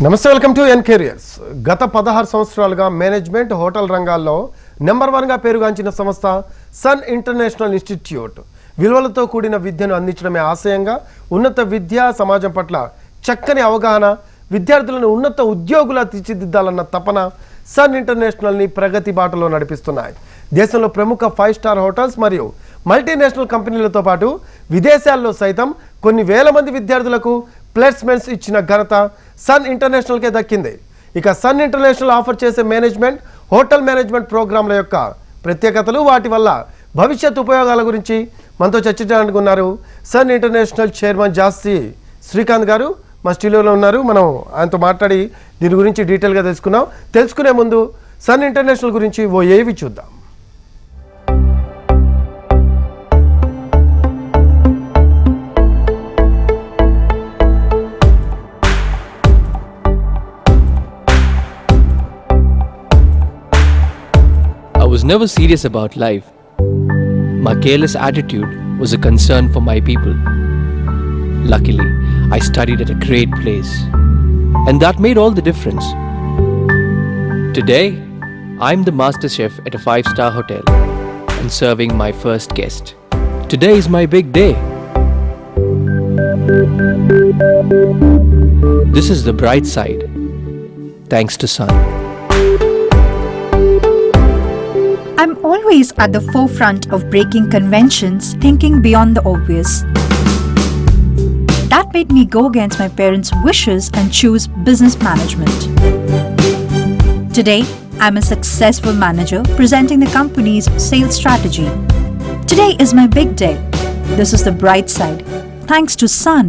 నమస్తే, welcome to N careers. గత 16 సంవత్సరాలుగా మేనేజ్మెంట్ హోటల్ రంగాల్లో నెంబర్ 1గా పేరుగాంచిన సంస్థ సన్ ఇంటర్నేషనల్ ఇన్స్టిట్యూట్. విలువలతో కూడిన విద్యను అందించడమే ఆశయంగా ఉన్నత విద్యా సమాజం పట్ల చక్కని అవగాహన, విద్యార్థులను ఉన్నత ఉద్యోగులా తీర్చిదిద్దాలన్న తపన సన్ ఇంటర్నేషనల్ని ప్రగతి బాటలో నడిపిస్తున్నాయి. దేశంలో ప్రముఖ 5 స్టార్ హోటల్స్ మరియు మల్టీనేషనల్ కంపెనీలతో పాటు విదేశాల్లో సైతం కొన్ని వేల మంది విద్యార్థులకు ప్లేస్మెంట్స్ ఇచ్చిన ఘనత సన్ ఇంటర్నేషనల్కే దక్కింది. ఇక సన్ ఇంటర్నేషనల్ ఆఫర్ చేసే మేనేజ్మెంట్, హోటల్ మేనేజ్మెంట్ ప్రోగ్రాంల యొక్క ప్రత్యేకతలు, వాటి వల్ల భవిష్యత్ ఉపయోగాల గురించి మనతో చర్చించడానికి ఉన్నారు sun International chairman Jasthi Srikanth గారు మా స్టూడియోలో ఉన్నారు. మనం ఆయనతో మాట్లాడి దీని గురించి డీటెయిల్గా తెలుసుకునే ముందు సన్ ఇంటర్నేషనల్ గురించి ఓ ఏవి చూద్దాం. I was never serious about life. My careless attitude was a concern for my people. Luckily, I studied at a great place, and that made all the difference. Today, I'm the master chef at a 5-star hotel and serving my first guest. Today is my big day. This is the bright side, thanks to Sun. I'm always at the forefront of breaking conventions, thinking beyond the obvious. That made me go against my parents' wishes and choose business management. Today, I'm a successful manager presenting the company's sales strategy. Today is my big day. This is the bright side, thanks to Sun.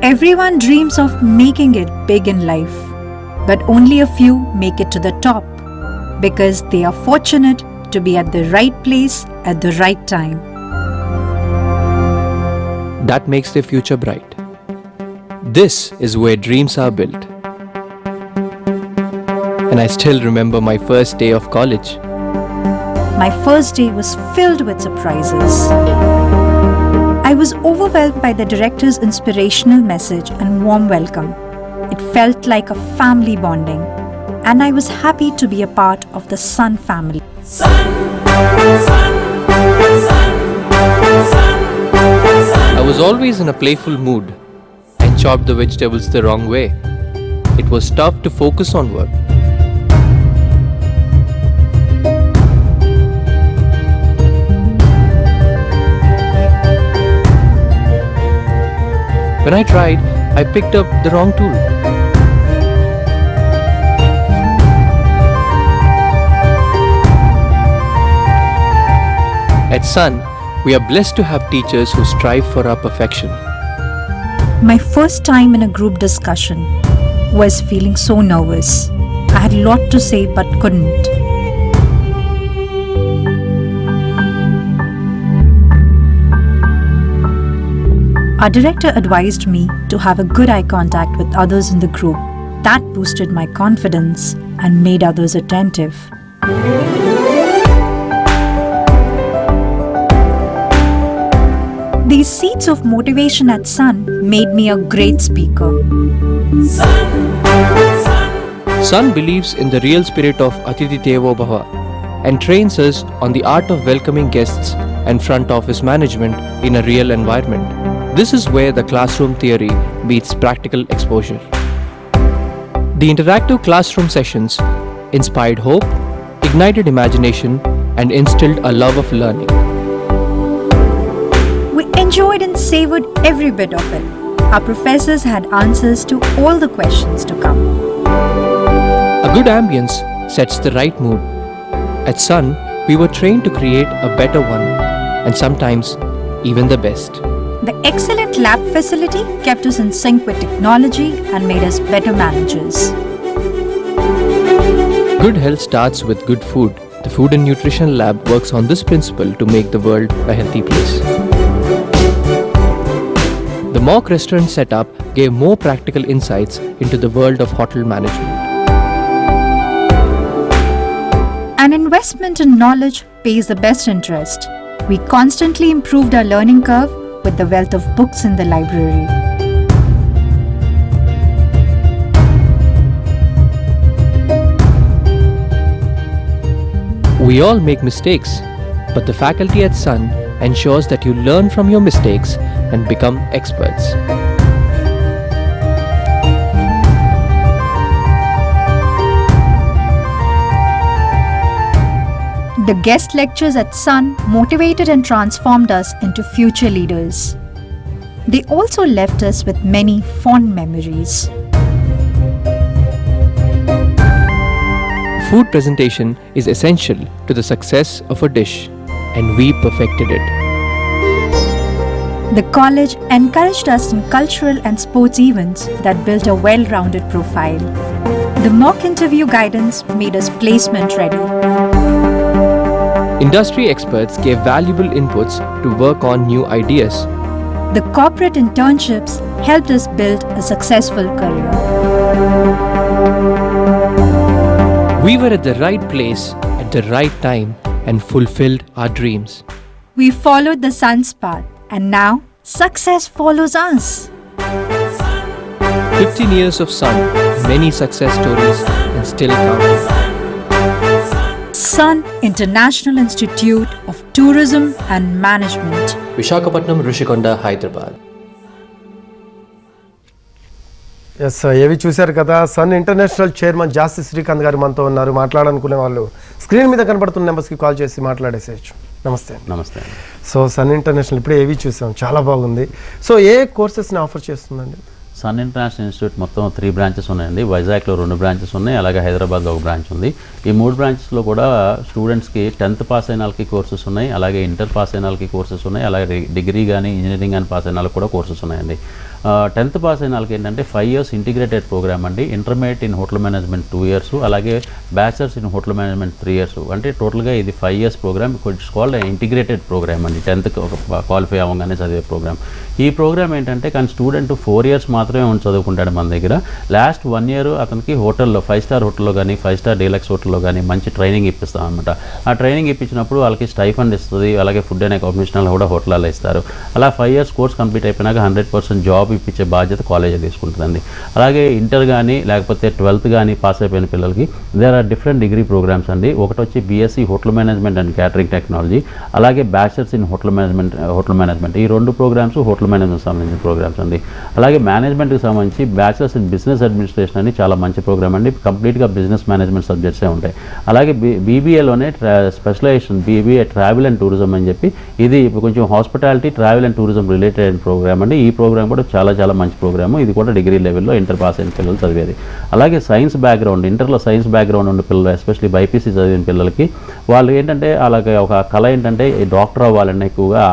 Everyone dreams of making it big in life, but only a few make it to the top because they are fortunate to be at the right place at the right time. That makes their future bright. This is where dreams are built. And I still remember my first day of college. My first day was filled with surprises. I was overwhelmed by the director's inspirational message and warm welcome. It felt like a family bonding, and I was happy to be a part of the Sun family. I was always in a playful mood and chopped the vegetables the wrong way. It was tough to focus on work. When I tried, I picked up the wrong tool. At Sun, we are blessed to have teachers who strive for our perfection. My first time in a group discussion was feeling so nervous. I had a lot to say but couldn't. Our director advised me to have a good eye contact with others in the group. That boosted my confidence and made others attentive. These seeds of motivation at Sun made me a great speaker. Sun believes in the real spirit of Atithi Devo Bhava and trains us on the art of welcoming guests and front office management in a real environment. This is where the classroom theory meets practical exposure. The interactive classroom sessions inspired hope, ignited imagination, and instilled a love of learning. We enjoyed and savored every bit of it. Our professors had answers to all the questions to come. A good ambience sets the right mood. At Sun, we were trained to create a better one, and sometimes even the best. The excellent lab facility kept us in sync with technology and made us better managers. Good health starts with good food. The Food and Nutrition Lab works on this principle to make the world a healthy place. The mock restaurant setup gave more practical insights into the world of hotel management. An investment in knowledge pays the best interest. We constantly improved our learning curve with the wealth of books in the library. We all make mistakes, but the faculty at Sun ensures that you learn from your mistakes and become experts. The guest lectures at Sun motivated and transformed us into future leaders. They also left us with many fond memories. Food presentation is essential to the success of a dish, and we perfected it. The college encouraged us in cultural and sports events that built a well-rounded profile. The mock interview guidance made us placement ready. Industry experts gave valuable inputs to work on new ideas. The corporate internships helped us build a successful career. We were at the right place at the right time and fulfilled our dreams. We followed the sun's path, and now success follows us. 15 years of Sun, many success stories, and still counting. Sun International Institute of Tourism and Management. Visakhapatnam, Rishikonda, Hyderabad. Yes AV చూశారు కదా. Sun International chairman Jasthi Srikanth గారు మనతో ఉన్నారు. మాట్లాడాలనుకునే వాళ్ళు screen మీద కనబడుతున్న నెంబర్స్కి call చేసి మాట్లాడేసేయచ్చు. నమస్తే. నమస్తే. సో సన్ ఇంటర్నేషనల్ ఇప్పుడే ఏవి చూసాం, చాలా బాగుంది. సో ఏ కోర్సెస్ని ఆఫర్ చేస్తుందండి? సన్ ఇంటర్నేషనల్ ఇన్స్టిట్యూట్ మొత్తం 3 బ్రాంచెస్ ఉన్నాయండి. వైజాగ్లో 2 బ్రాంచెస్ ఉన్నాయి, అలాగే హైదరాబాద్లో 1 బ్రాంచ్ ఉంది. ఈ 3 బ్రాంచెస్లో కూడా స్టూడెంట్స్కి 10th పాస్ అయిన వాళ్ళకి కోర్సెస్ ఉన్నాయి, అలాగే ఇంటర్ పాస్ అయిన వాళ్ళకి కోర్సెస్ ఉన్నాయి, అలాగే డిగ్రీ కానీ ఇంజనీరింగ్ కానీ పాస్ అయిన వాళ్ళకి కూడా కోర్సెస్ ఉన్నాయండి. 10th పాస్ అయిన వాళ్ళకి ఏంటంటే 5 years ఇంటిగ్రేటెడ్ ప్రోగ్రామ్ అండి. Intermediate in hotel management 2 years, అలాగే bachelors in hotel management 3 years. అంటే టోటల్గా ఇది 5 years program. It's called integrated program అండి. 10th క్వాలిఫై అవ్వగానే చదివే ప్రోగ్రామ్. ఈ ప్రోగ్రామ్ ఏంటంటే కానీ స్టూడెంట్ 4 years మాత్రమే ఉండి చదువుకుంటాడు మన దగ్గర. లాస్ట్ 1 year అతనికి హోటల్లో 5 star హోటల్లో కానీ 5 star డీలక్స్ హోటల్లో కానీ మంచి ట్రైనింగ్ ఇప్పిస్తాం అనమాట. ఆ ట్రైనింగ్ ఇప్పించినప్పుడు వాళ్ళకి స్టైఫండ్ ఇస్తుంది, అలాగే ఫుడ్ అండ్ అకామిడేషన్ కూడా హోటల్లో ఇస్తారు. అలా 5 years కోర్స్ కంప్లీట్ అయిపోయినాక 100% జాబ్ ఇప్పించే బాధ్యత కాలేజీ తీసుకుంటుందండి. అలాగే ఇంటర్ కానీ లేకపోతే 12th కానీ పాస్ అయిపోయిన పిల్లలకి there are different degree programs అండి. ఒకటి వచ్చి BSc hotel management and catering technology, అలాగే బ్యాచిలర్స్ ఇన్ హోటల్ మేనేజ్మెంట్. ఈ 2 ప్రోగ్రామ్స్ హోటల్ మేనేజ్మెంట్ సంబంధించిన ప్రోగ్రామ్స్ అండి. అలాగే మేనేజ్మెంట్కి సంబంధించి బ్యాచిలర్స్ ఇన్ బిజినెస్ అడ్మినిస్ట్రేషన్ అని చాలా మంచి ప్రోగ్రామ్ అండి. కంప్లీట్గా బిజినెస్ మేనేజ్మెంట్ సబ్జెక్ట్సే ఉంటాయి. అలాగే బీబీఏలోనే specialisation BBA travel and tourism అని చెప్పి ఇది కొంచెం hospitality travel and tourism related programme అండి. ఈ ప్రోగ్రామ్ కూడా చాలా చాలా మంచి ప్రోగ్రాము. ఇది కూడా డిగ్రీ లెవెల్లో ఇంటర్ పాస్ అయిన పిల్లలు చదివేది. అలాగే సైన్స్ బ్యాక్గ్రౌండ్, ఇంటర్లో సైన్స్ బ్యాక్గ్రౌండ్ ఉన్న పిల్లలు, ఎస్పెషల్లీ బైపీసీ చదివిన పిల్లలకి వాళ్ళు ఏంటంటే అలాగే ఒక కళ ఏంటంటే డాక్టర్ అవ్వాలని ఎక్కువగా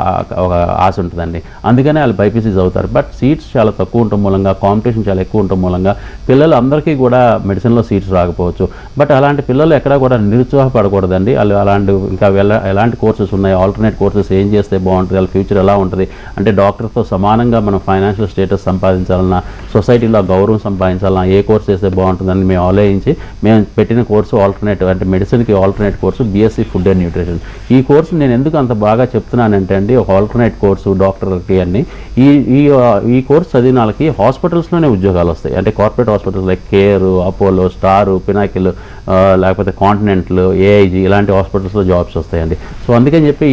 ఒక ఆశ ఉంటుందండి. అందుకనే వాళ్ళు బైపీసీ చదువుతారు. బట్ సీట్స్ చాలా తక్కువ ఉండటం మూలంగా, కాంపిటీషన్ చాలా ఎక్కువ ఉండటం మూలంగా పిల్లలు అందరికీ కూడా మెడిసిన్లో సీట్స్ రాకపోవచ్చు. బట్ అలాంటి పిల్లలు ఎక్కడా కూడా నిరుత్సాహపడకూడదండి. వాళ్ళు అలాంటి ఇంకా ఎలాంటి కోర్సెస్ ఉన్నాయి, ఆల్టర్నేట్ కోర్సెస్ ఏం చేస్తే బాగుంటుంది, వాళ్ళ ఫ్యూచర్ ఎలా ఉంటుంది అంటే డాక్టర్తో సమానంగా మనం ఫైనాన్షియల్ స్టేటస్ సంపాదించాలన్నా, సొసైటీలో గౌరవం సంపాదించాలన్నా ఏ కోర్స్ చేస్తే బాగుంటుందని మేము ఆలోచించి మేము పెట్టిన కోర్సు ఆల్టర్నేటివ్ అంటే మెడిసిన్కి alternate course BSc food and nutrition. ఈ కోర్సు నేను ఎందుకు అంత బాగా చెప్తున్నానంటే అండి, ఒక ఆల్టర్నేట్ కోర్సు డాక్టర్కి అన్ని ఈ కోర్స్ చదివిన వాళ్ళకి హాస్పిటల్స్లోనే ఉద్యోగాలు వస్తాయి. అంటే corporate hospitals like care, Apollo, star, Pinnacle, లేకపోతే కాంటినెంటల్, ఏఐజీ ఇలాంటి హాస్పిటల్స్లో జాబ్స్ వస్తాయండి. సో అందుకని చెప్పి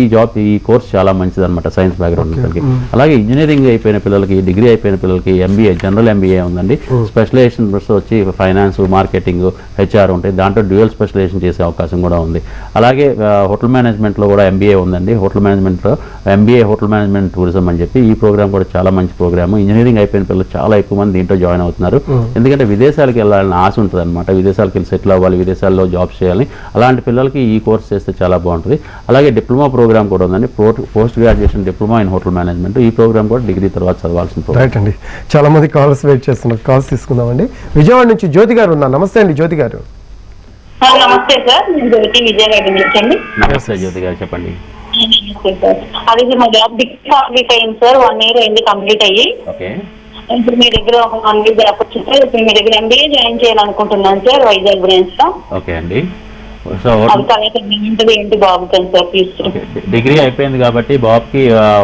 ఈ కోర్స్ చాలా మంచిది అనమాట సైన్స్ బ్యాక్గ్రౌండ్ పిల్లలకి. అలాగే ఇంజనీరింగ్ అయిపోయిన పిల్లలకి, డిగ్రీ అయిపోయిన పిల్లలకి ఎంబీఏ, జనరల్ ఎంబీఏ ఉందండి. స్పెషలైజేషన్ వచ్చి ఫైనాన్స్, మార్కెటింగ్, హెచ్ఆర్ ఉంటాయి. దాంట్లో డ్యూయల్ స్పెషలైజేషన్ చేసే అవకాశం కూడా ఉంది. అలాగే హోటల్ మేనేజ్మెంట్లో కూడా ఎంబీఏ ఉందండి. హోటల్ మేనేజ్మెంట్లో ఎంబీఏ హోటల్ మేనేజ్మెంట్ టూరిజం అని చెప్పి ఈ ప్రోగ్రామ్ కూడా చాలా మంచి ప్రోగ్రామ్. ఇంజనీరింగ్ అయిపోయిన పిల్లలు చాలా ఎక్కువ మంది దీంట్లో జాయిన్ అవుతున్నారు. ఎందుకంటే విదేశాలకు వెళ్ళాలని ఆశ ఉంటుంది అనమాట. విదేశాలకు వెళ్ళి సెటిల్ అవ్వాలి, విదేశాల్లో జాబ్స్ చేయాలి. అలాంటి పిల్లలకి ఈ కోర్స్ చేస్తే చాలా బాగుంటుంది. అలాగే డిప్లొమా ప్రోగ్రామ్ కూడా ఉందండి. Post graduation diploma in hotel management. ఈ ప్రోగ్రామ్ కూడా డిగ్రీ తర్వాత చదవాల్సిన ప్రోగ్రామ్. రైట్ అండి. చాలా మంది కాల్స్ వెయిట్ చేస్తున్నారు. కాల్స్ తీసుకుందామండి. విజయవాడ నుంచి జ్యోతి గారు ఉన్నారు. నమస్తే అండి జ్యోతి గారు. నమస్తే సార్, నేను జ్యోతి విజయవాడ నుంచి అండి. నమస్తే జ్యోతి గారు, చెప్పండి. నమస్తే సార్. అది మా జాబ్ డిగ్రీ కంప్లీట్ అయింది సార్. 1 year అయింది కంప్లీట్ అయ్యి. ఓకే. ఇప్పుడు మీ దగ్గర ఒక 1 week గ్యాప్ వచ్చింది సార్. ఇప్పుడు మీ దగ్గర ఎంబీఏ జాయిన్ చేయాలనుకుంటున్నాను సార్, వైజాగ్ బ్రాంచ్ లో. ఓకే అండి. సో అది తర్వాత ఏంటిది ఏంటి బాగుంటుంది సార్ ఫ్యూచర్. డిగ్రీ అయిపోయింది కాబట్టి బాబుకి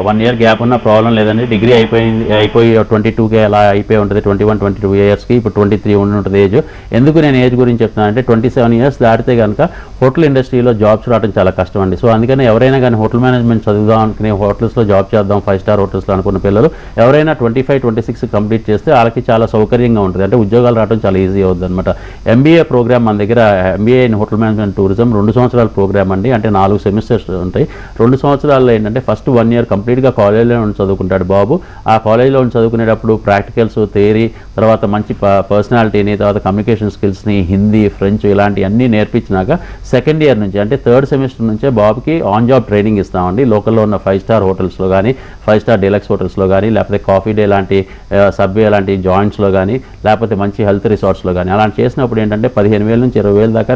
1 year గ్యాప్ ఉన్న ప్రాబ్లం లేదండి. డిగ్రీ అయిపోయి 22కే అలా అయిపోయి ఉంటుంది. 21, 22 ఇయర్స్కి ఇప్పుడు 23 ఉంటుంది ఏజ్. ఎందుకు నేను ఏజ్ గురించి చెప్తున్నాను అంటే 27 years దాటితే కనుక హోటల్ ఇండస్ట్రీలో జాబ్స్ రావడం చాలా కష్టం అండి. సో అందుకని ఎవరైనా కానీ హోటల్ మేనేజ్మెంట్ చదువుదాం అనుకుని హోటల్స్లో జాబ్ చేద్దాం 5-star హోటల్స్లో అనుకున్న పిల్లలు ఎవరైనా 25, 26 కంప్లీట్ చేస్తే వాళ్ళకి చాలా సౌకర్యంగా ఉంటుంది. అంటే ఉద్యోగాలు రావడం చాలా ఈజీ అవుతుంది అనమాట. MBA ప్రోగ్రామ్ మన దగ్గర MBA in hotel management tourism 2 సంవత్సరాల ప్రోగ్రామ్ అండి. అంటే 4 సెమిస్టర్స్ ఉంటాయి. 2 సంవత్సరాల్లో ఏంటంటే ఫస్ట్ 1 year కంప్లీట్గా కాలేజ్లో ఉండి చదువుకుంటాడు బాబు. ఆ కాలేజ్లో ఉండి చదువుకునేటప్పుడు ప్రాక్టికల్స్, థియరీ, తర్వాత మంచి పర్సనాలిటీని, తర్వాత కమ్యూనికేషన్ స్కిల్స్ని, హిందీ, ఫ్రెంచ్ ఇలాంటివన్నీ నేర్పించినాక సెకండ్ ఇయర్ నుంచి అంటే 3rd సెమిస్టర్ నుంచే బాబుకి ఆన్ జాబ్ ట్రైనింగ్ ఇస్తామండి. లోకల్లో ఉన్న 5-star హోటల్స్లో కానీ 5-star డీలక్స్ హోటల్స్లో కానీ లేకపోతే కాఫీ డే లాంటి సబ్వే లాంటి జాయింట్స్లో కానీ లేకపోతే మంచి హెల్త్ రిసార్ట్స్లో కానీ అలాంటి చేసినప్పుడు ఏంటంటే 15,000 నుంచి 20,000 దాకా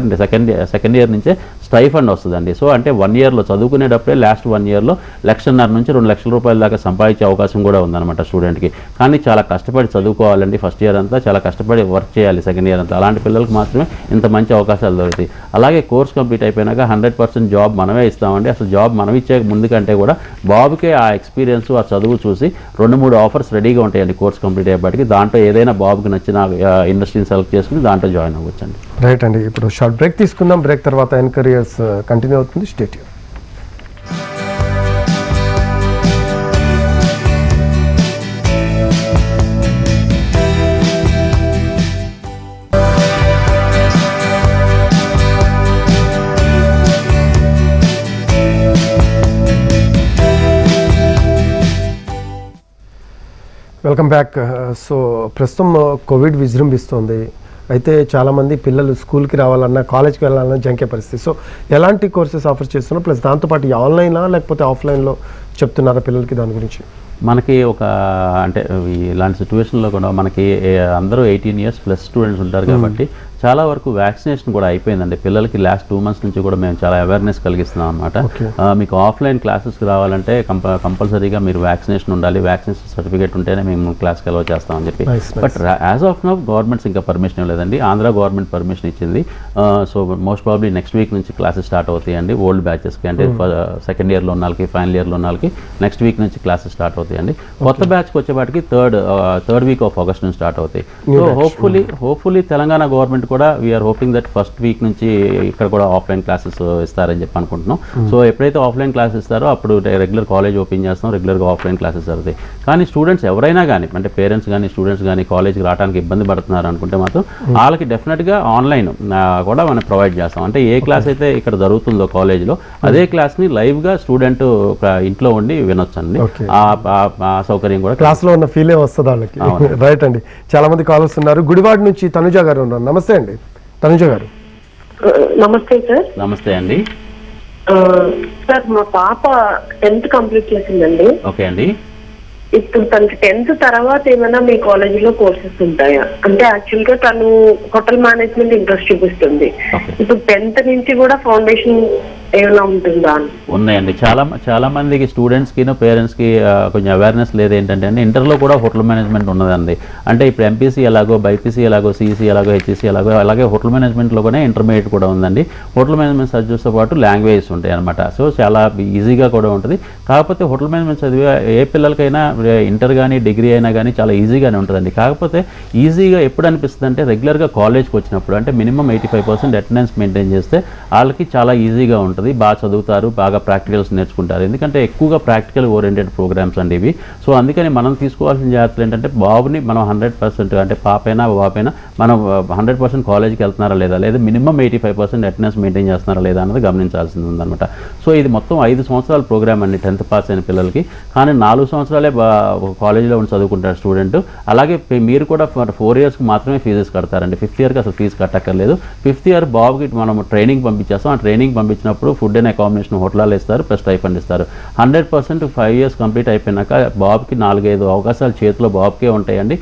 సెకండ్ ఇయర్ నుంచే స్టైఫండ్ వస్తుందండి. సో అంటే 1 yearలో చదువుకునేటప్పుడే లాస్ట్ 1 yearలో 1,50,000 నుంచి 2 లక్షల రూపాయల దాకా సంపాదించే అవకాశం కూడా ఉందన్నమాట స్టూడెంట్కి. కానీ చాలా కష్టపడి చదువుకోవాలండి. ఫస్ట్ ఇయర్ అంతా చాలా కష్టపడి వర్క్ చేయాలి. సెకండ్ ఇయర్ అంతా అలాంటి పిల్లలకు మాత్రమే ఇంత మంచి అవకాశాలు దొరుకుతాయి. అలాగే కోర్స్ కంప్లీట్ అయిపోయినాక 100% జాబ్ మనమే ఇస్తామండి. అసలు జాబ్ మనం ఇచ్చే ముందు కంటే కూడా బాబుకే ఆ ఎక్స్పీరియన్స్, ఆ చదువు చూసి 2-3 ఆఫర్స్ రెడీగా ఉంటాయండి కోర్స్ కంప్లీట్ అయ్యేప్పటికి. దాంట్లో ఏదైనా బాబుకి నచ్చిన ఇండస్ట్రీని సెలెక్ట్ చేసుకుని దాంట్లో జాయిన్ అవ్వచ్చండి. రైట్ అండి, ఇప్పుడు షార్ట్ బ్రేక్ తీసుకుందాం. బ్రేక్ తర్వాత ఎన్కరియర్స్ కంటిన్యూ అవుతుంది. Stay tune. Welcome back. So ప్రస్తుతం కోవిడ్ విజృంభిస్తుంది. అయితే చాలామంది పిల్లలు స్కూల్కి రావాలన్నా కాలేజ్కి వెళ్ళాలన్నా జంకే పరిస్థితి. సో ఎలాంటి కోర్సెస్ ఆఫర్ చేస్తున్నారు, ప్లస్ దాంతోపాటు ఆన్లైనా లేకపోతే ఆఫ్లైన్లో చెప్తున్నారా పిల్లలకి, దాని గురించి? మనకి ఒక అంటే ఇలాంటి సిచ్యువేషన్లో కూడా మనకి అందరూ 18 years ప్లస్ స్టూడెంట్స్ ఉంటారు కాబట్టి చాలా వరకు వ్యాక్సినేషన్ కూడా అయిపోయిందండి. పిల్లలకి లాస్ట్ 2 months నుంచి కూడా మేము చాలా అవేర్నెస్ కలిగిస్తున్నాం అనమాట. మీకు ఆఫ్లైన్ క్లాసెస్కి రావాలంటే కంపల్సరీగా మీరు వ్యాక్సినేషన్ ఉండాలి, వ్యాక్సినేషన్ సర్టిఫికేట్ ఉంటేనే మేము క్లాస్కి అలౌ చేస్తామని చెప్పి. But as of now governments ఇంకా పర్మిషన్ ఇవ్వలేదండి. ఆంధ్ర గవర్నమెంట్ పర్మిషన్ ఇచ్చింది. So most probably next week నుంచి క్లాసెస్ స్టార్ట్ అవుతాయండి. ఓల్డ్ బ్యాచెస్కి అంటే సెకండ్ ఇయర్లో ఉన్న వాళ్ళకి, ఫైనల్ ఇయర్లో ఉన్న వాళ్ళకి నెక్స్ట్ వీక్ నుంచి క్లాసెస్ స్టార్ట్ అవుతాయండి. కొత్త బ్యాచ్కి వచ్చేపాటికి థర్డ్ వీక్ ఆఫ్ ఆగస్ట్ నుంచి స్టార్ట్ అవుతాయి. సో హోప్ఫుల్లీ తెలంగాణ గవర్నమెంట్ కూడా we're hoping that first week నుంచి ఇక్కడ కూడా ఆఫ్లైన్ క్లాసెస్ ఇస్తారని చెప్పి అనుకుంటున్నాం. సో ఎప్పుడైతే ఆఫ్లైన్ క్లాసెస్ ఇస్తారో అప్పుడు రెగ్యులర్ కాలేజ్ ఓపెన్ చేస్తాం, రెగ్యులర్గా ఆఫ్లైన్ క్లాసెస్ జరుగుతాయి. కానీ స్టూడెంట్స్ ఎవరైనా కానీ అంటే పేరెంట్స్ కానీ స్టూడెంట్స్ కానీ కాలేజ్కి రావడానికి ఇబ్బంది పడుతున్నారు అనుకుంటే మాత్రం వాళ్ళకి డెఫినెట్గా ఆన్లైన్ కూడా మనం ప్రొవైడ్ చేస్తాం. అంటే ఏ క్లాస్ అయితే ఇక్కడ జరుగుతుందో కాలేజ్లో అదే క్లాస్ని లైవ్గా స్టూడెంట్ ఇంట్లో ఉండి వినొచ్చండి. ఆ సౌకర్యం కూడా క్లాస్లో ఉన్న ఫీలే వస్తుంది వాళ్ళకి. రైట్ అండి, చాలా మంది కాల్స్ ఉన్నారు. గుడివాడ నుంచి తనుజ గారు ఉన్నారు. నమస్తే అండి తనుజ గారు. నమస్తే సార్. నమస్తే అండి. సార్ మా పాప 10th కంప్లీట్ చేసిందండి. ఓకే అండి. ఇప్పుడు తనకి 10th తర్వాత ఏమైనా మీ కాలేజీలో కోర్సెస్ ఉంటాయా? అంటే యాక్చువల్ గా తను హోటల్ మేనేజ్మెంట్ ఇంట్రెస్ట్ చూపిస్తుంది. ఇప్పుడు 10th నుంచి కూడా ఫౌండేషన్ ఏమైనా ఉంటుందా? ఉన్నాయండి. చాలా మందికి స్టూడెంట్స్కి పేరెంట్స్కి కొంచెం అవేర్నెస్ లేదు. ఏంటంటే అండి ఇంటర్లో కూడా హోటల్ మేనేజ్మెంట్ ఉన్నదండి. అంటే ఇప్పుడు ఎంపీసీ ఎలాగో, బైపీసీ ఎలాగో, సిఈసీ ఎలాగో, హెచ్ఈసీ ఎలాగో అలాగే హోటల్ మేనేజ్మెంట్లో కూడా ఇంటర్మీడియట్ కూడా ఉందండి. హోటల్ మేనేజ్మెంట్ సబ్జెక్ట్స్తో పాటు లాంగ్వేజెస్ ఉంటాయి అనమాట. సో చాలా ఈజీగా కూడా ఉంటుంది. కాకపోతే హోటల్ మేనేజ్మెంట్ చదివే ఏ పిల్లలకైనా ఇంటర్ కానీ డిగ్రీ అయినా కానీ చాలా ఈజీగానే ఉంటుందండి. కాకపోతే ఈజీగా ఎప్పుడు అనిపిస్తుంది అంటే రెగ్యులర్గా కాలేజ్కి వచ్చినప్పుడు అంటే మినిమం 85% అటెండెన్స్ మెయింటైన్ చేస్తే వాళ్ళకి చాలా ఈజీగా ఉంటుంది. బాగా చదువుతారు, బాగా ప్రాక్టికల్స్ నేర్చుకుంటారు. ఎందుకంటే ఎక్కువగా ప్రాక్టికల్ ఓరియంటెడ్ ప్రోగ్రామ్స్ అండి ఇవి. సో అందుకని మనం తీసుకోవాల్సిన జాగ్రత్తలు ఏంటంటే బాబుని మనం 100% అంటే పాపైనా బాబైనా మనం 100% కాలేజ్కి వెళ్తున్నారా లేదా, లేదా మినిమం 85% అటెండెన్స్ మెయింటైన్ చేస్తున్నారా లేదా అన్నది గమనించాల్సింది ఉందన్నమాట. సో ఇది మొత్తం 5 సంవత్సరాల ప్రోగ్రామ్ అండి 10th పాస్ అయిన పిల్లలకి. కానీ 4 సంవత్సరాలే కాలేజీలో ఉండి చదువుకుంటారు స్టూడెంట్. అలాగే మీరు కూడా 4 yearsకి మాత్రమే ఫీజెస్ కడతారండి. 5th yearకి అసలు ఫీజు కట్టక్కర్లేదు. 5th year బాబుకి మనం ట్రైనింగ్ పంపించేస్తాం. ఆ ట్రైనింగ్ పంపించినప్పుడు ఫుడ్ అండ్ అకామిడేషన్ హోటల్లో ఇస్తారు, ప్లస్ స్టైఫండ్ ఇస్తారు. 100% 5 years కంప్లీట్ అయిపోయినాక బాబుకి 4-5 అవకాశాలు చేతిలో బాబుకే ఉంటాయండి.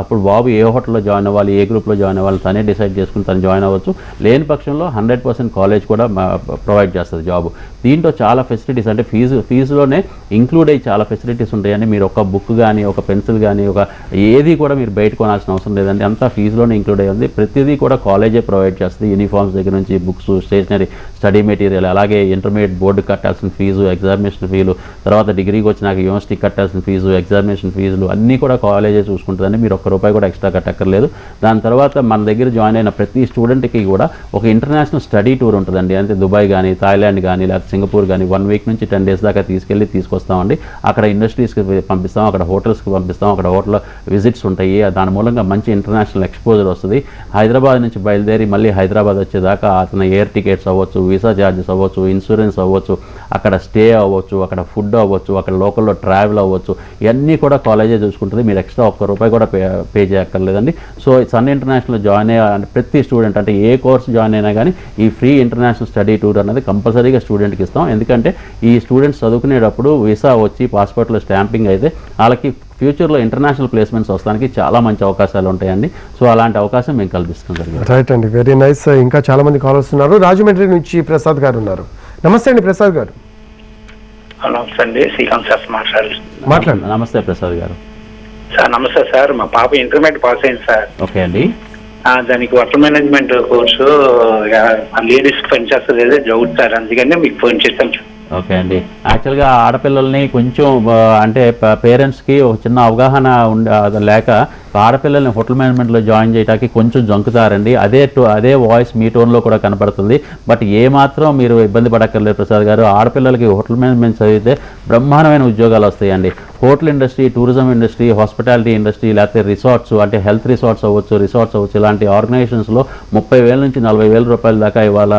అప్పుడు బాబు ఏ హోటల్లో జాయిన్ అవ్వాలి, ఏ గ్రూప్లో జాయిన్ అవ్వాలి తనే డిసైడ్ చేసుకుని తను జాయిన్ అవ్వచ్చు. లేని పక్షంలో 100% కాలేజ్ కూడా ప్రొవైడ్ చేస్తుంది జాబ్. దీంట్లో చాలా ఫెసిలిటీస్ అంటే ఫీజులోనే ఇంక్లూడ్ అయ్యి చాలా ఫెసిలిటీస్ ఫెసిలిటీస్ ఉంటాయండి. మీరు ఒక బుక్ కానీ ఒక పెన్సిల్ కానీ ఒక ఏది కూడా మీరు బయట కొనాల్సిన అవసరం లేదండి. అంతా ఫీజులోనే ఇంక్లూడ్ అయ్యి ఉంది. ప్రతిదీ కూడా కాలేజే ప్రొవైడ్ చేస్తుంది. యూనిఫామ్స్ దగ్గర నుంచి బుక్స్, స్టేషనరీ, స్టడీ మెటీరియల్, అలాగే ఇంటర్మీడియట్ బోర్డు కట్టాల్సిన ఫీజు, ఎగ్జామినేషన్ ఫీజు, తర్వాత డిగ్రీకి వచ్చినాక యూనివర్సిటీకి కట్టాల్సిన ఫీజు, ఎగ్జామినేషన్ ఫీజులు అన్నీ కూడా కాలేజే చూసుకుంటుందండి. మీరు ₹1 కూడా ఎక్స్ట్రా కట్టక్కర్లేదు. దాని తర్వాత మన దగ్గర జాయిన్ అయిన ప్రతి స్టూడెంట్కి కూడా ఒక ఇంటర్నేషనల్ స్టడీ టూర్ ఉంటుందండి. అంటే దుబాయ్ కానీ, థాయిలాండ్ కానీ, లేకపోతే సింగపూర్ కానీ 1 వీక్ నుంచి 10 డేస్ దాకా తీసుకొస్తామండి. అక్కడ ఇండస్ట్రీస్కి పంపిస్తాం, అక్కడ హోటల్స్కి పంపిస్తాం, అక్కడ హోటల్ విజిట్స్ ఉంటాయి. దాని మూలంగా మంచి ఇంటర్నేషనల్ ఎక్స్పోజర్ వస్తుంది. హైదరాబాద్ నుంచి బయలుదేరి మళ్ళీ హైదరాబాద్ వచ్చేదాకా అతను ఎయిర్ టికెట్స్ అవ్వచ్చు, వీసా ఛార్జెస్ అవ్వచ్చు, ఇన్సూరెన్స్ అవ్వచ్చు, అక్కడ స్టే అవ్వచ్చు, అక్కడ ఫుడ్ అవ్వచ్చు, అక్కడ లోకల్లో ట్రావెల్ అవ్వచ్చు, ఇవన్నీ కూడా కాలేజే చూసుకుంటుంది. మీరు ఎక్స్ట్రా ₹1 కూడా పే చేయక్కర్లేదండి. సో సన్ ఇంటర్నేషనల్ జాయిన్ అయ్యే ప్రతి స్టూడెంట్, అంటే ఏ కోర్స్ జాయిన్ అయినా కానీ ఈ ఫ్రీ ఇంటర్నేషనల్ స్టడీ టూర్ అనేది కంపల్సరీగా స్టూడెంట్కి ఇస్తాం. ఎందుకంటే ఈ స్టూడెంట్స్ చదువుకునేటప్పుడు వీసా వచ్చి పాస్పోర్ట్లో స్టాంపింగ్ అయితే వాళ్ళకి ఫ్యూచర్లో ఇంటర్నేషనల్ ప్లేస్మెంట్స్ వస్తానికి చాలా మంచి అవకాశాలు ఉంటాయండి. సో అలాంటి అవకాశం మేము కల్పిస్తాం జరిగింది. రైట్ అండి, వెరీ నైస్. ఇంకా చాలా మంది కాలర్స్ ఉన్నారు. రాజమండ్రి నుంచి ప్రసాద్ గారు ఉన్నారు. నమస్తే అండి ప్రసాద్ గారు. నమస్తే అండి, శ్రీకాంత్ శాస్త్రి మాట్లాడండి. నమస్తే ప్రసాద్ గారు. సార్ నమస్తే సార్. మా పాప ఇంటర్మీడియట్ పాస్ అయింది సార్. ఓకే అండి. దానికి హోటల్ మేనేజ్మెంట్ కోర్సు లేడీస్ పనిచేస్తుంది డౌట్ సార్, అందుకని మీకు ఫోన్ చేశాను సార్. ఓకే అండి. యాక్చువల్గా ఆడపిల్లల్ని కొంచెం అంటే పేరెంట్స్కి ఒక చిన్న అవగాహన లేక ఆడపిల్లల్ని హోటల్ మేనేజ్మెంట్లో జాయిన్ చేయడానికి కొంచెం జంకుతారండి. అదే వాయిస్ మీ టోన్లో కూడా కనపడుతుంది. బట్ ఏమాత్రం మీరు ఇబ్బంది పడక్కర్లేదు ప్రసాద్ గారు. ఆడపిల్లలకి హోటల్ మేనేజ్మెంట్ చదివితే బ్రహ్మాండమైన ఉద్యోగాలు వస్తాయండి. Hotel industry, tourism industry, hospitality industry, లేకపోతే రిసార్ట్స్, అంటే హెల్త్ రిసార్ట్స్ అవ్వచ్చు, ఇలాంటి ఆర్గనైజేషన్స్లో ₹30,000 నుంచి ₹40,000 దాకా ఇవాళ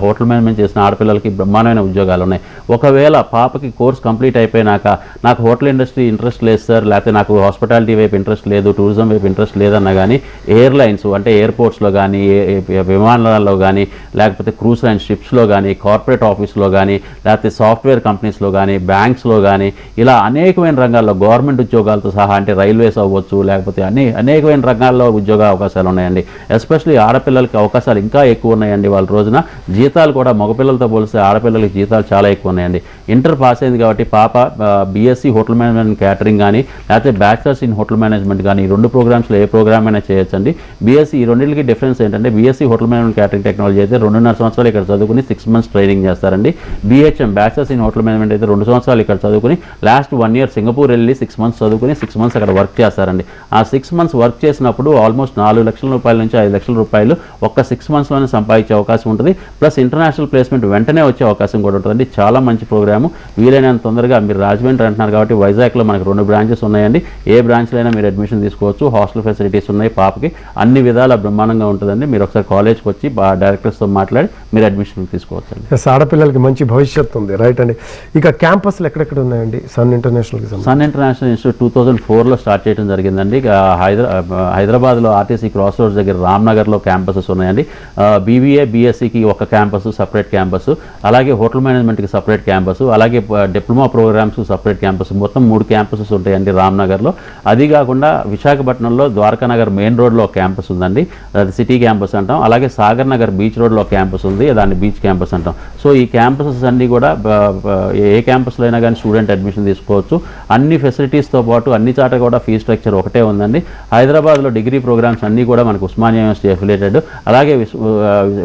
హోటల్ మేనేజ్మెంట్ చేసిన ఆడపిల్లలకి బ్రహ్మాండమైన ఉద్యోగాలు ఉన్నాయి. ఒకవేళ పాపకి కోర్స్ కంప్లీట్ అయిపోయినాక నాకు హోటల్ ఇండస్ట్రీ ఇంట్రెస్ట్ లేదు సార్, లేకపోతే నాకు హాస్పిటాలిటీ వైపు ఇంట్రెస్ట్ లేదు, టూరిజం వైపు ఇంట్రెస్ట్ లేదన్నా కానీ ఎయిర్లైన్స్, అంటే ఎయిర్పోర్ట్స్లో కానీ, విమానాల్లో కానీ, లేకపోతే క్రూజ్ అండ్ షిప్స్లో కానీ, కార్పొరేట్ ఆఫీస్లో కానీ, లేకపోతే సాఫ్ట్వేర్ కంపెనీస్లో కానీ, బ్యాంక్స్లో కానీ, ఇలా అనేకమైన రంగాల్లో గవర్నమెంట్ ఉద్యోగాలతో సహా, అంటే రైల్వేస్ అవ్వచ్చు, లేకపోతే అనేకమైన రంగాల్లో ఉద్యోగ అవకాశాలు ఉన్నాయండి. ఎస్పెషల్లీ ఆడపిల్లలకి అవకాశాలు ఇంకా ఎక్కువ ఉన్నాయండి. వాళ్ళ రోజున జీతాలు కూడా మగపిల్లలతో పోలిస్తే ఆడపిల్లలకి జీతాలు చాలా ఎక్కువ ఉన్నాయండి. ఇంటర్ పాస్ అయింది కాబట్టి పాప బీఎస్సీ హోటల్ మేనేజ్మెంట్ క్యాటరింగ్ కానీ, లేకపోతే బ్యాచిలర్స్ ఇన్ హోటల్ మేనేజ్మెంట్ కానీ, ఈ 2 ప్రోగ్రామ్స్లో ఏ ప్రోగ్రామ్ అయినా చేయొచ్చండి. బీఎస్సీ, ఈ రెండింటికి డిఫరెన్స్ ఏంటంటే BSc hotel management catering technology అయితే 2.5 సంవత్సరాలు ఇక్కడ చదువుకుని 6 మంత్స్ ట్రైనింగ్ చేస్తారండి. BHM bachelors in hotel management అయితే 2 సంవత్సరాలు ఇక్కడ చదువుకుని లాస్ట్ 1 ఇయర్ సింగపూర్ వెళ్ళి 6 మంత్స్ చదువుకుని 6 మంత్స్ అక్కడ వర్క్ చేస్తారండి. ఆ 6 మంత్స్ వర్క్ చేసినప్పుడు ఆల్మోస్ట్ ₹4 లక్షల నుంచి ₹5 లక్షల ఒక్క 6 మంత్స్లోనే సంపాదించే అవకాశం ఉంటుంది. ప్లస్ ఇంటర్నేషనల్ ప్లేస్మెంట్ వెంటనే వచ్చే అవకాశం కూడా ఉంటుందండి. చాలా మంచి ప్రోగ్రాము. వీలైనంత తొందరగా, మీరు రాజమండ్రి అంటున్నారు కాబట్టి వైజాగ్లో మనకు 2 బ్రాంచెస్ ఉన్నాయండి. ఏ బ్రాంచ్లో అయినా మీరు అడ్మిషన్ తీసుకోవచ్చు. హాస్టల్ ఫెసిలిటీస్ ఉన్నాయి. పాపకి అన్ని విధాల బ్రహ్మాండంగా ఉంటుందండి. మీరు ఒకసారి కాలేజ్కి వచ్చి డైరెక్టర్స్తో మాట్లాడి మీరు అడ్మిషన్ తీసుకోవచ్చు అండి. ఆడపిల్లలకి మంచి భవిష్యత్తు ఉంది. రైట్ అండి. ఇక క్యాంపస్లు ఎక్కడెక్కడ ఉన్నాయండి సన్ ఇంటర్నేషనల్ ఇన్స్టిట్యూట్ 2004లో స్టార్ట్ చేయడం జరిగిందండి. హైదరాబాద్లో ఆర్టీసీ క్రాస్ రోడ్స్ దగ్గర రామ్నగర్లో క్యాంపసెస్ ఉన్నాయండి. BBA, BSCకి ఒక క్యాంపస్, సపరేట్ క్యాంపస్, అలాగే హోటల్ మేనేజ్మెంట్కి సపరేట్ క్యాంపస్, అలాగే డిప్లొమా ప్రోగ్రామ్స్కి సపరేట్ క్యాంపస్, మొత్తం 3 క్యాంపసెస్ ఉంటాయండి రామ్నగర్లో. అది కాకుండా విశాఖపట్నంలో ద్వారకానగర్ మెయిన్ రోడ్లో ఒక క్యాంపస్ ఉందండి, అది సిటీ క్యాంపస్ అంటాం. అలాగే సాగర్ నగర్ బీచ్ రోడ్లో క్యాంపస్ ఉంది, దాన్ని బీచ్ క్యాంపస్ అంటాం. సో ఈ క్యాంపసెస్ అన్నీ కూడా ఏ క్యాంపస్లో అయినా కానీ స్టూడెంట్ అడ్మిషన్ తీసుకోవచ్చు. అన్ని ఫెసిలిటీస్తో పాటు అన్ని చాట కూడా ఫీ స్ట్రక్చర్ ఒకటే ఉందండి. హైదరాబాద్లో డిగ్రీ ప్రోగ్రామ్స్ అన్నీ కూడా మనకు ఉస్మానియా యూనివర్సిటీ అఫిలియేటెడ్, అలాగే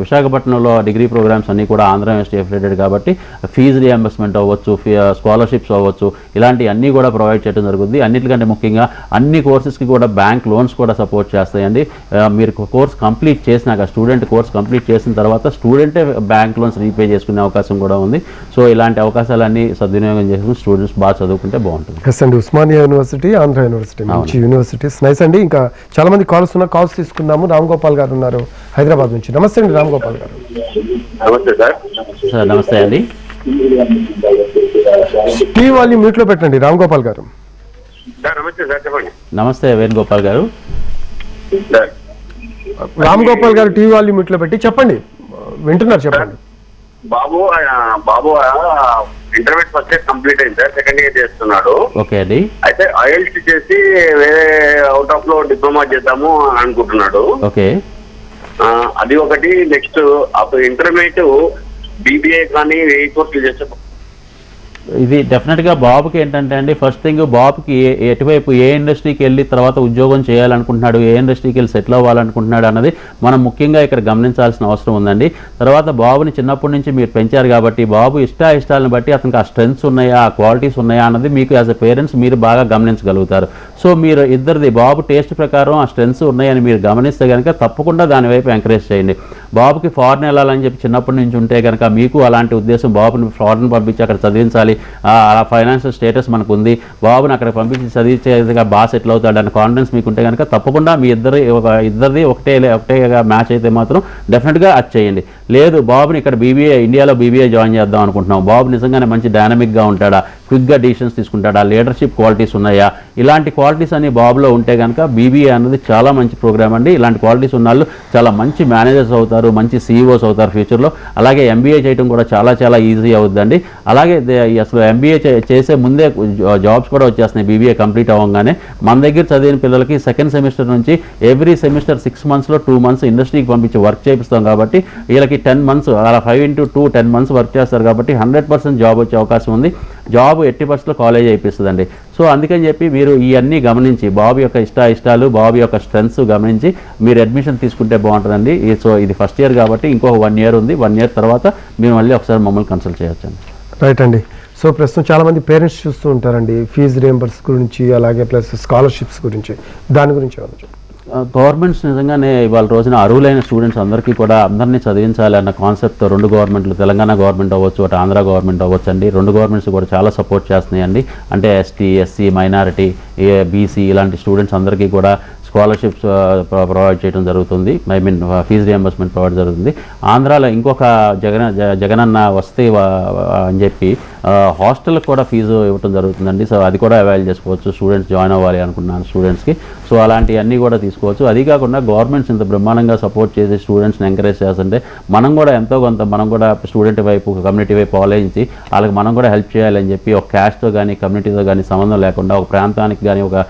విశాఖపట్నంలో డిగ్రీ ప్రోగ్రామ్స్ అన్నీ కూడా ఆంధ్ర యూనివర్సిటీ అఫిలియేటెడ్ కాబట్టి ఫీజు రియంబర్స్మెంట్ అవ్వచ్చు, స్కాలర్షిప్స్ అవ్వచ్చు, ఇలాంటి అన్నీ కూడా ప్రొవైడ్ చేయడం జరుగుతుంది. అన్నిటికంటే ముఖ్యంగా అన్ని కోర్సెస్కి కూడా బ్యాంక్ లోన్స్ కూడా సపోర్ట్ చేస్తాయండి. మీరు కోర్స్ కంప్లీట్ చేసినాక, స్టూడెంట్ కోర్స్ కంప్లీట్ చేసిన తర్వాత స్టూడెంటే బ్యాంక్ లోన్స్ రీపే చేసుకునే అవకాశం కూడా ఉంది. సో ఇలాంటి అవకాశాలన్నీ సద్వినియోగం చేసుకుని స్టూడెంట్స్ బాగా చదువుకుంటే బాగుంటుంది. ఎస్ అండి, ఉస్మానియా యూనివర్సిటీ, ఆంధ్ర యూనివర్సిటీ, మంచి యూనివర్సిటీస్. నైస్ అండి. ఇంకా చాలా మంది కాల్స్ తీసుకుందాము. రామ్ గోపాల్ గారు ఉన్నారు హైదరాబాద్ నుంచి. నమస్తే అండి రామ్ గోపాల్ గారు. నమస్తే సార్. సార్ నమస్తే అండి. టీవీ వాల్యూమ్ మ్యూట్ లో పెట్టండి రామ్ గోపాల్ గారు. నమస్తే సార్, చెప్పండి. నమస్తే వేణుగోపాల్ గారు. రామ్ గోపాల్ గారు టీవీ వాల్యూమ్ మ్యూట్ లో పెట్టి చెప్పండి, వింటున్నారు, చెప్పండి. బాబు ఇంటర్మీడియట్ ఫస్ట్ ఇయర్ కంప్లీట్ అయింది సార్, సెకండ్ ఇయర్ చేస్తున్నాడు. ఓకే అండి. అయితే IELTS చేసి వేరే అవుట్ ఆఫ్ లో డిప్లొమా చేద్దాము అనుకుంటున్నాడు. ఓకే. అది ఒకటి. నెక్స్ట్ అప్పుడు ఇంటర్మీడియట్ BBA కానీ ఏ కోర్సులు చేస్తే ఇది డెఫినెట్గా బాబుకి ఏంటంటే అండి, ఫస్ట్ థింగ్ బాబుకి ఎటువైపు ఏ ఇండస్ట్రీకి వెళ్ళి తర్వాత ఉద్యోగం చేయాలనుకుంటున్నాడు, ఏ ఇండస్ట్రీకి వెళ్ళి సెటిల్ అవ్వాలనుకుంటున్నాడు అన్నది మనం ముఖ్యంగా ఇక్కడ గమనించాల్సిన అవసరం ఉందండి. తర్వాత బాబుని చిన్నప్పటి నుంచి మీరు పెంచారు కాబట్టి బాబు ఇష్టాలను బట్టి అతనికి ఆ స్ట్రెంగ్స్ ఉన్నాయా, ఆ క్వాలిటీస్ ఉన్నాయా అన్నది మీకు యాజ్ ఎ పేరెంట్స్ మీరు బాగా గమనించగలుగుతారు. సో మీరు ఇద్దరిది బాబు టేస్ట్ ప్రకారం ఆ స్ట్రెంగ్స్ ఉన్నాయని మీరు గమనిస్తే కనుక తప్పకుండా దాని వైపు ఎంకరేజ్ చేయండి. బాబుకి ఫారెన్ వెళ్ళాలని చెప్పి చిన్నప్పటి నుంచి ఉంటే కనుక మీకు అలాంటి ఉద్దేశం, బాబుని ఫారెన్ పంపించి అక్కడ చదివించాలి, ఆ ఫైనాన్షియల్ స్టేటస్ మనకు ఉంది, బాబుని అక్కడ పంపించి చదివించేదిగా బాగా సెటిల్ అవుతాడు అన్న కాన్ఫిడెన్స్ మీకు ఉంటే కనుక తప్పకుండా మీ ఇద్దరిది ఒకటేగా మ్యాచ్ అయితే మాత్రం డెఫినెట్గా అది చేయండి. లేదు బాబుని ఇక్కడ ఇండియాలో బీబీఏ జాయిన్ చేద్దాం అనుకుంటున్నాం, బాబు నిజంగానే మంచి డైనమిక్గా ఉంటాడా, క్విక్గా డిసిషన్స్ తీసుకుంటాడా, లీడర్షిప్ క్వాలిటీస్ ఉన్నాయా, ఇలాంటి క్వాలిటీస్ అన్ని బాబులో ఉంటే కనుక బీబీఏ అన్నది చాలా మంచి ప్రోగ్రామ్ అండి. ఇలాంటి క్వాలిటీస్ ఉన్న వాళ్ళు చాలా మంచి మేనేజర్స్ అవుతారు, మంచి సీఈఓస్ అవుతారు ఫ్యూచర్లో. అలాగే ఎంబీఏ చేయడం కూడా చాలా చాలా ఈజీ అవుతుందండి. అలాగే అసలు ఎంబీఏ చేసే ముందే జాబ్స్ కూడా వచ్చేస్తున్నాయి బీబీఏ కంప్లీట్ అవ్వగానే. మన దగ్గర చదివిన పిల్లలకి సెకండ్ సెమిస్టర్ నుంచి ఎవ్రీ సెమిస్టర్ 6 monthsలో 2 months ఇండస్ట్రీకి పంపించి వర్క్ చేపిస్తాం కాబట్టి వీళ్ళకి 10 months అలా 5 into 2 10 months వర్క్ చేస్తారు కాబట్టి 100% జాబ్ వచ్చే అవకాశం ఉంది. Job 80% college అయిపిస్తుందండి. సో అందుకని చెప్పి మీరు ఇవన్నీ గమనించి బాబు యొక్క ఇష్టాలు, బాబు యొక్క స్ట్రెంగ్స్ గమనించి మీరు అడ్మిషన్ తీసుకుంటే బాగుంటుందండి. సో ఇది ఫస్ట్ ఇయర్ కాబట్టి ఇంకొక 1 year ఉంది. 1 year తర్వాత మీరు మళ్ళీ ఒకసారి మమ్మల్ని కన్సల్ట్ చేయొచ్చండి. రైట్ అండి. సో ప్రస్తుతం చాలామంది పేరెంట్స్ చూస్తూ ఉంటారండి ఫీజు రియంబర్స్ గురించి, అలాగే ప్లస్ స్కాలర్షిప్స్ గురించి, దాని గురించి ఏమన్నా? గవర్నమెంట్స్ నిజంగానే ఇవాళ రోజున అర్హులైన స్టూడెంట్స్ అందరినీ చదివించాలి అన్న కాన్సెప్ట్తో 2 గవర్నమెంట్లు, తెలంగాణ గవర్నమెంట్ అవ్వచ్చు, అటు ఆంధ్ర గవర్నమెంట్ అవ్వచ్చు అండి, 2 గవర్నమెంట్స్ కూడా చాలా సపోర్ట్ చేస్తున్నాయండి. అంటే ఎస్టీ, ఎస్సీ, మైనారిటీ, బీసీ ఇలాంటి స్టూడెంట్స్ అందరికీ కూడా స్కాలర్షిప్స్ ప్రొవైడ్ చేయడం జరుగుతుంది. ఫీజు రియంబర్స్మెంట్ ప్రొవైడ్ జరుగుతుంది. ఆంధ్రాలో ఇంకొక జగనన్న వస్తే అని చెప్పి హాస్టల్కి కూడా ఫీజు ఇవ్వడం జరుగుతుందండి. సో అది కూడా అవైల్ చేసుకోవచ్చు స్టూడెంట్స్ జాయిన్ అవ్వాలి అనుకున్నాను స్టూడెంట్స్కి. సో అలాంటివన్నీ కూడా తీసుకోవచ్చు. అది కాకుండా గవర్నమెంట్స్ ఇంత బ్రహ్మాండంగా సపోర్ట్ చేసి స్టూడెంట్స్ని ఎంకరేజ్ చేస్తుంటే మనం కూడా ఎంతో కొంత మనం కూడా స్టూడెంట్ వైపు, కమ్యూనిటీ వైపు ఆలోచించి వాళ్ళకి మనం కూడా హెల్ప్ చేయాలని చెప్పి ఒక క్యాస్ట్తో కానీ కమ్యూనిటీతో కానీ సంబంధం లేకుండా, ఒక ప్రాంతానికి కానీ ఒక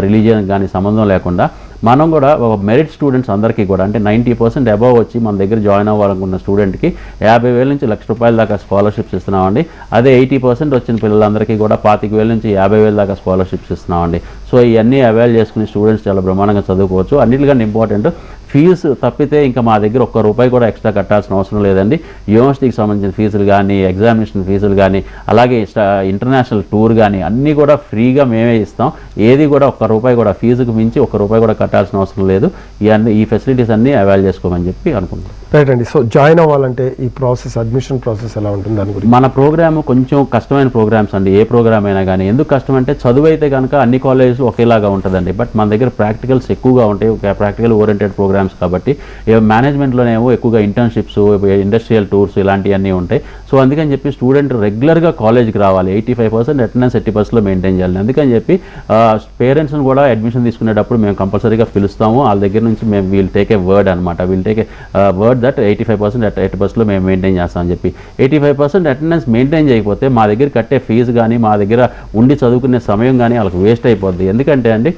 రిలీజియన్కి కానీ సంబంధం లేకుండా మనం కూడా ఒక మెరిట్ స్టూడెంట్స్ అందరికీ కూడా అంటే 90% అబవ్ వచ్చి మన దగ్గర జాయిన్ అవ్వాలనుకున్న స్టూడెంట్కి 50,000 నుంచి ₹1,00,000 దాకా స్కాలర్షిప్స్ ఇస్తున్నామండి. అదే 80% వచ్చిన పిల్లలందరికీ కూడా 25,000 నుంచి 50,000 దాకా స్కాలర్షిప్స్ ఇస్తున్నామండి. సో ఇవన్నీ అవైల్ చేసుకుని స్టూడెంట్స్ చాలా బ్రహ్మాండంగా చదువుకోవచ్చు. అన్నిటికన్నా ఇంపార్టెంట్ ఫీజు తప్పితే ఇంకా మా దగ్గర ₹1 కూడా ఎక్స్ట్రా కట్టాల్సిన అవసరం లేదండి. యూనివర్సిటీకి సంబంధించిన ఫీజులు కానీ, ఎగ్జామినేషన్ ఫీజులు కానీ, అలాగే ఇంటర్నేషనల్ టూర్ కానీ అన్నీ కూడా ఫ్రీగా మేమే ఇస్తాం. ఏది కూడా ₹1 కూడా ఫీజుకు మించి ₹1 కూడా కట్టాల్సిన అవసరం లేదు. ఈ ఫెసిలిటీస్ అన్నీ అవైల్ చేసుకోమని చెప్పి అనుకుంటున్నాం. రైట్ అండి. సో జాయిన్ అవ్వాలంటే ఈ ప్రాసెస్, అడ్మిషన్ ప్రాసెస్ ఎలా ఉంటుంది దాని గురించి? మన ప్రోగ్రామ్ కొంచెం కష్టమైన ప్రోగ్రామ్స్ అండి. ఏ ప్రోగ్రామ్ అయినా కానీ. ఎందుకు కష్టం అంటే చదువు అయితే కనుక అన్ని కాలేజెస్ ఒకేలాగా ఉంటుందండి. బట్ మన దగ్గర ప్రాక్టికల్స్ ఎక్కువగా ఉంటాయి, ప్రాక్టికల్ ఓరియంటెడ్ ప్రోగ్రామ్స్ కాబట్టి. మేనేజ్మెంట్లోనేమో ఎక్కువగా ఇంటర్న్షిప్స్, ఇండస్ట్రియల్ టూర్స్ ఇలాంటివన్నీ ఉంటాయి. సో అందుకని చెప్పి స్టూడెంట్ రెగ్యులర్గా కాలేజ్కి రావాలి. 85% అటెండెన్స్ 80%లో మెయింటైన్ చేయాలి. అందుకని చెప్పి పేరెంట్స్ని కూడా అడ్మిషన్ తీసుకునేటప్పుడు మేము కంపల్సరీగా పిలుస్తాము. వాళ్ళ దగ్గర నుంచి మేము వీల్ టేక్ ఏ వర్డ్ అనమాట. We'll take a word that 85% 80%లో మేము మెయింటైన్ చేస్తామని చెప్పి. 85% అటెండెన్స్ మెయింటైన్ చేయకపోతే మా దగ్గర కట్టే ఫీజు కానీ, మా దగ్గర ఉండి చదువుకునే సమయం కానీ వాళ్ళకి వేస్ట్ అయిపోద్ది. ఎందుకంటే అండి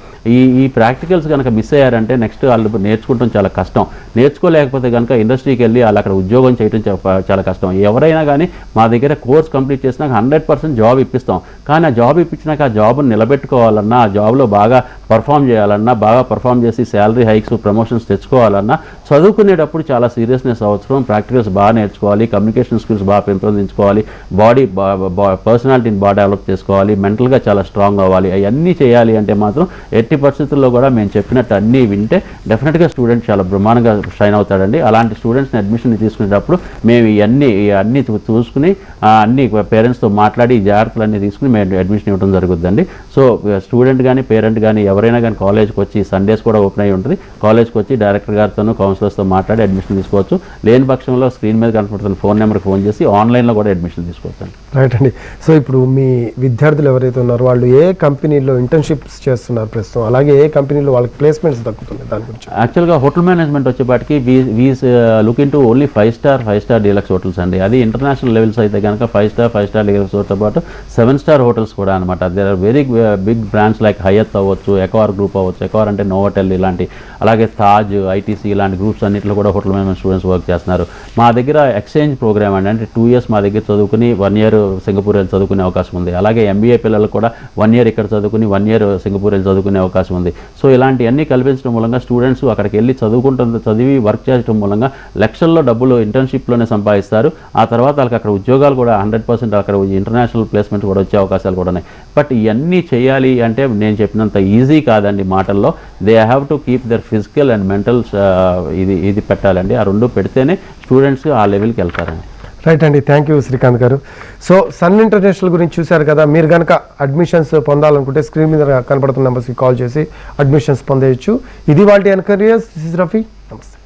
ఈ ప్రాక్టికల్స్ కనుక మిస్ అయ్యారంటే నెక్స్ట్ వాళ్ళు నేర్చుకుంటాం చాలా కష్టం. నేర్చుకోలేకపోతే కనుక ఇండస్ట్రీకి వెళ్ళి వాళ్ళు అక్కడ ఉద్యోగం చేయడం చాలా కష్టం. ఎవరైనా కానీ మా దగ్గర కోర్స్ కంప్లీట్ చేసినాక 100% జాబ్ ఇప్పిస్తాం. కానీ ఆ జాబ్ ఇప్పించినాక ఆ జాబ్ని నిలబెట్టుకోవాలన్నా, ఆ జాబ్లో బాగా పర్ఫామ్ చేయాలన్నా, బాగా పర్ఫామ్ చేసి శాలరీ హైక్స్, ప్రమోషన్స్ తెచ్చుకోవాలన్నా చదువుకునేటప్పుడు చాలా సీరియస్నెస్ అవసరం. ప్రాక్టికల్స్ బాగా నేర్చుకోవాలి, కమ్యూనికేషన్ స్కిల్స్ బాగా పెంపొందించుకోవాలి, పర్సనాలిటీని బాగా డెవలప్ చేసుకోవాలి, మెంటల్గా చాలా స్ట్రాంగ్ అవ్వాలి. అవన్నీ చేయాలి అంటే మాత్రం ఎట్టి పరిస్థితుల్లో కూడా మేము చెప్పినట్టు అన్నీ వింటే డెఫినెట్గా స్టూడెంట్ చాలా బ్రహ్మాండంగా షైన్ అవుతాడండి. అలాంటి స్టూడెంట్స్ని అడ్మిషన్ తీసుకునేటప్పుడు మేము ఇవన్నీ చూసుకుని అన్ని పేరెంట్స్తో మాట్లాడి ఈ జాగ్రత్తలన్నీ తీసుకుని మేము అడ్మిషన్ ఇవ్వడం జరుగుతుందండి. సో స్టూడెంట్ కానీ పేరెంట్ కానీ ఎవరైనా కానీ కాలేజ్కి వచ్చి, సండేస్ కూడా ఓపెన్ అయ్యి ఉంటుంది, కాలేజ్కి వచ్చి డైరెక్టర్ గారితోనూ కౌన్సిలర్స్తో మాట్లాడి అడ్మిషన్ తీసుకోవచ్చు. లేని పక్షంలో స్క్రీన్ మీద కనపడుతున్న ఫోన్ నెంబర్కి ఫోన్ చేసి ఆన్లైన్లో కూడా అడ్మిషన్ తీసుకోవచ్చు అండి. రైట్ అండి. సో ఇప్పుడు మీ విద్యార్థులు ఎవరైతే ఉన్నారో వాళ్ళు ఏ కంపెనీలో ఇంటర్న్షిప్స్ చేస్తున్నారు ప్రస్తుతం, అలాగే ఏ కంపెనీలో వాళ్ళకి ప్లేస్మెంట్స్ దక్కుతుంది దాని గురించి? యాక్చువల్గా హోటల్ మేనేజ్మెంట్ వచ్చే వచ్చేపాటికి we look in to only 5-star deluxe hotels అండి. అది ఇంటర్నేషనల్ లెవెల్స్ అయితే కనుక 5-star డీలక్స్ హోటల్తో పాటు 7-star హోటల్స్ కూడా అనమాట. There are very big brands like Hyatt అవ్వచ్చు, ఎకార్ గ్రూప్ అవ్వచ్చు, ఎకార్ అంటే నోవోటెల్ ఇలాంటి, అలాగే తాజ్, ఐటీసీ ఇలాంటి గ్రూప్స్ అన్నింటిలో కూడా హోటల్ మేనేజ్మెంట్ స్టూడెంట్స్ వర్క్ చేస్తున్నారు. మా దగ్గర ఎక్స్చేంజ్ ప్రోగ్రామ్ అండి, అంటే 2 years మా దగ్గర చదువుకుని 1 year సింగపూర్ వెళ్ళి చదువుకునే అవకాశం ఉంది. అలాగే ఎంబీఏ పిల్లలకు కూడా 1 year ఇక్కడ చదువుకుని 1 year సింగపూర్ వెళ్ళి చదువుకునే అవకాశం ఉంది. సో ఇలాంటివన్నీ కల్పించడం మూలంగా స్టూడెంట్స్ అక్కడికి వెళ్ళి చదివి వర్క్ చేయడం మూలంగా లక్షల్లో డబ్బులు ఇంటర్న్షిప్లోనే సంపాదిస్తారు. ఆ తర్వాత వాళ్ళకి అక్కడ ఉద్యోగాలు కూడా 100% అక్కడ ఇంటర్నేషనల్ ప్లేస్మెంట్ కూడా వచ్చే అవకాశాలు కూడా ఉన్నాయి. బట్ ఇవన్నీ చేయాలి అంటే నేను చెప్పినంత ఈజీ కాదండి మాటల్లో. They have to keep their physical and mental ఇది పెట్టాలండి. ఆ రెండు పెడితేనే స్టూడెంట్స్ ఆ లెవెల్కి వెళ్తారండి. రైట్ అండి, థ్యాంక్ యూ శ్రీకాంత్ గారు. సో సన్ ఇంటర్నేషనల్ గురించి చూశారు కదా. మీరు కనుక అడ్మిషన్స్ పొందాలనుకుంటే స్క్రీన్ మీద కనపడుతున్న నెంబర్స్కి కాల్ చేసి అడ్మిషన్స్ పొందేయచ్చు. ఇది వాళ్ళ ఎన్కరియర్స్. This is Rafi. నమస్తే.